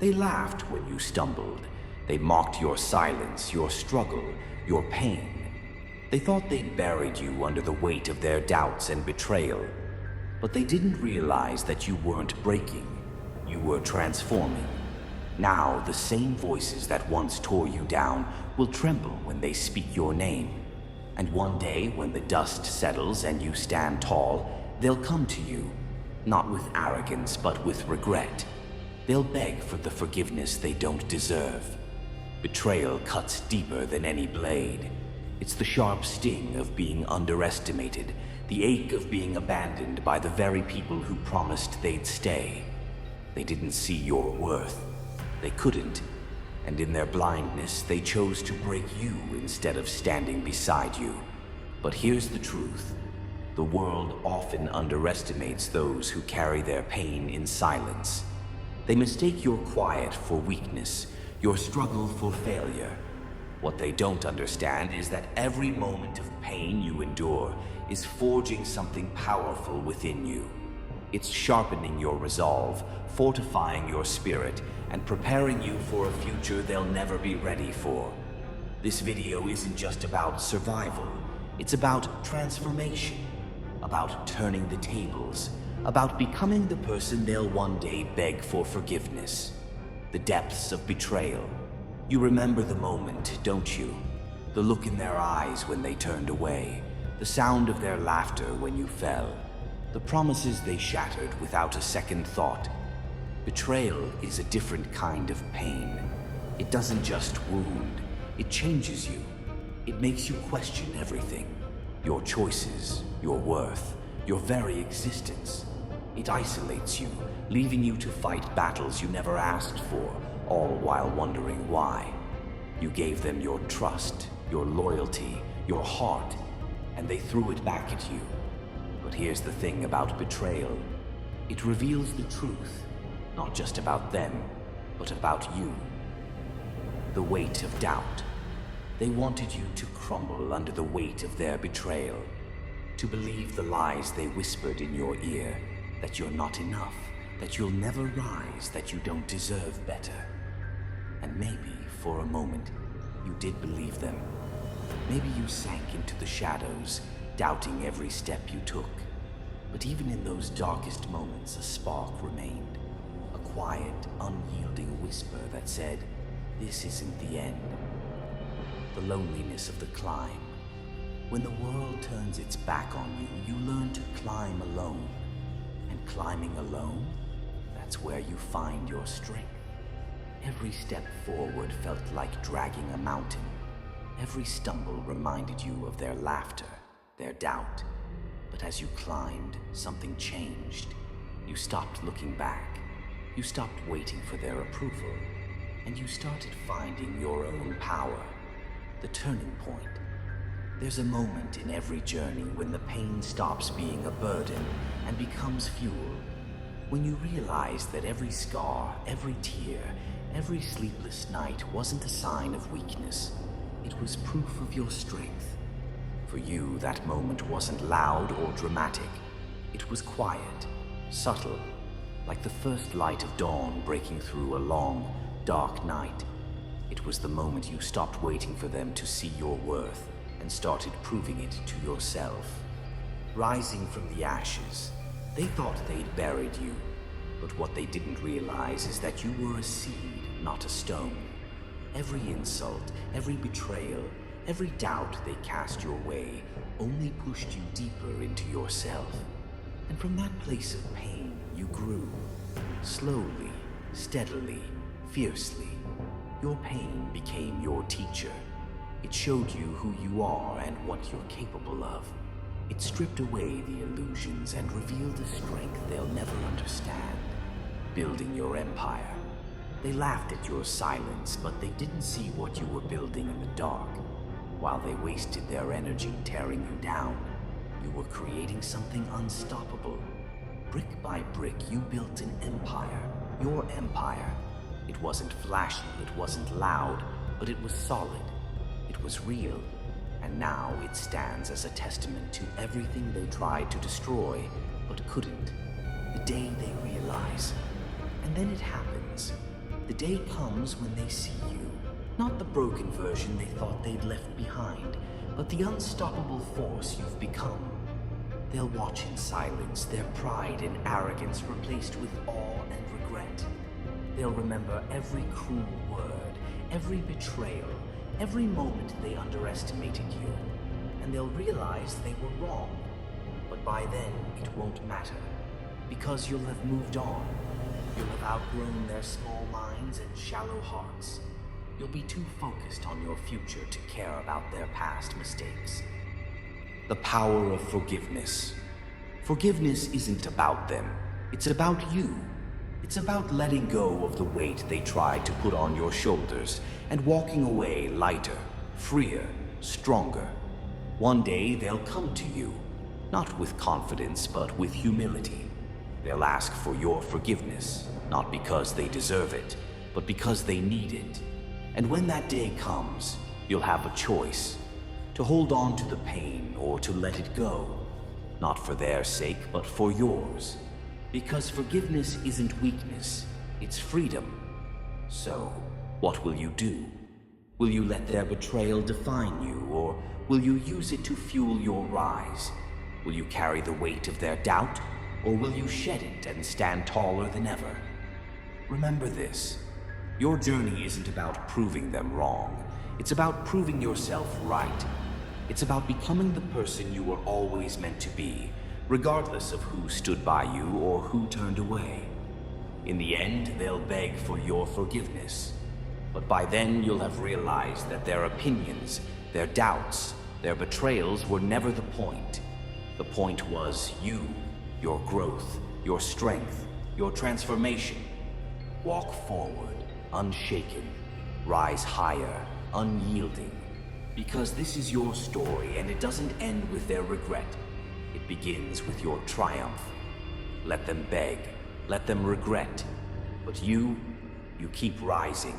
They laughed when you stumbled. They mocked your silence, your struggle, your pain. They thought they'd buried you under the weight of their doubts and betrayal. But they didn't realize that you weren't breaking. You were transforming. Now, the same voices that once tore you down will tremble when they speak your name. And one day, when the dust settles and you stand tall, they'll come to you, not with arrogance, but with regret. They'll beg for the forgiveness they don't deserve. Betrayal cuts deeper than any blade. It's the sharp sting of being underestimated, the ache of being abandoned by the very people who promised they'd stay. They didn't see your worth. They couldn't. And in their blindness, they chose to break you instead of standing beside you. But here's the truth. The world often underestimates those who carry their pain in silence. They mistake your quiet for weakness, your struggle for failure. What they don't understand is that every moment of pain you endure is forging something powerful within you. It's sharpening your resolve, fortifying your spirit, and preparing you for a future they'll never be ready for. This video isn't just about survival. It's about transformation, about turning the tables, about becoming the person they'll one day beg for forgiveness. The depths of betrayal. You remember the moment, don't you? The look in their eyes when they turned away, the sound of their laughter when you fell, the promises they shattered without a second thought. Betrayal is a different kind of pain. It doesn't just wound, it changes you. It makes you question everything. Your choices, your worth, your very existence. It isolates you, leaving you to fight battles you never asked for, all while wondering why. You gave them your trust, your loyalty, your heart, and they threw it back at you. But here's the thing about betrayal. It reveals the truth, not just about them, but about you. The weight of doubt. They wanted you to crumble under the weight of their betrayal, to believe the lies they whispered in your ear, that you're not enough, that you'll never rise, that you don't deserve better. And maybe, for a moment, you did believe them. Maybe you sank into the shadows, doubting every step you took. But even in those darkest moments, a spark remained. A quiet, unyielding whisper that said, "This isn't the end." The loneliness of the climb. When the world turns its back on you, you learn to climb alone. And climbing alone, that's where you find your strength. Every step forward felt like dragging a mountain. Every stumble reminded you of their laughter, their doubt. But as you climbed, something changed. You stopped looking back. You stopped waiting for their approval. And you started finding your own power. The turning point. There's a moment in every journey when the pain stops being a burden and becomes fuel. When you realize that every scar, every tear, every sleepless night wasn't a sign of weakness. It was proof of your strength. For you, that moment wasn't loud or dramatic. It was quiet, subtle, like the first light of dawn breaking through a long, dark night. It was the moment you stopped waiting for them to see your worth and started proving it to yourself. Rising from the ashes, they thought they'd buried you, but what they didn't realize is that you were a seed, not a stone. Every insult, every betrayal, every doubt they cast your way only pushed you deeper into yourself. And from that place of pain, you grew. Slowly, steadily, fiercely. Your pain became your teacher. It showed you who you are and what you're capable of. It stripped away the illusions and revealed a strength they'll never understand. Building your empire. They laughed at your silence, but they didn't see what you were building in the dark. While they wasted their energy tearing you down, you were creating something unstoppable. Brick by brick, you built an empire. Your empire. It wasn't flashy, it wasn't loud, but it was solid. It was real. And now it stands as a testament to everything they tried to destroy, but couldn't. The day they realize. And then it happens. The day comes when they see you. Not the broken version they thought they'd left behind, but the unstoppable force you've become. They'll watch in silence, their pride and arrogance replaced with awe and regret. They'll remember every cruel word, every betrayal, every moment they underestimated you. And they'll realize they were wrong. But by then, it won't matter. Because you'll have moved on. You'll have outgrown their small minds and shallow hearts. You'll be too focused on your future to care about their past mistakes. The power of forgiveness. Forgiveness isn't about them. It's about you. It's about letting go of the weight they tried to put on your shoulders and walking away lighter, freer, stronger. One day they'll come to you, not with confidence, but with humility. They'll ask for your forgiveness, not because they deserve it, but because they need it. And when that day comes, you'll have a choice: to hold on to the pain or to let it go. Not for their sake, but for yours. Because forgiveness isn't weakness, it's freedom. So, what will you do? Will you let their betrayal define you, or will you use it to fuel your rise? Will you carry the weight of their doubt, or will you shed it and stand taller than ever? Remember this. Your journey isn't about proving them wrong. It's about proving yourself right. It's about becoming the person you were always meant to be, regardless of who stood by you or who turned away. In the end, they'll beg for your forgiveness. But by then, you'll have realized that their opinions, their doubts, their betrayals were never the point. The point was you, your growth, your strength, your transformation. Walk forward, unshaken. Rise higher, unyielding. Because this is your story, and it doesn't end with their regret. It begins with your triumph. Let them beg, let them regret. But you keep rising.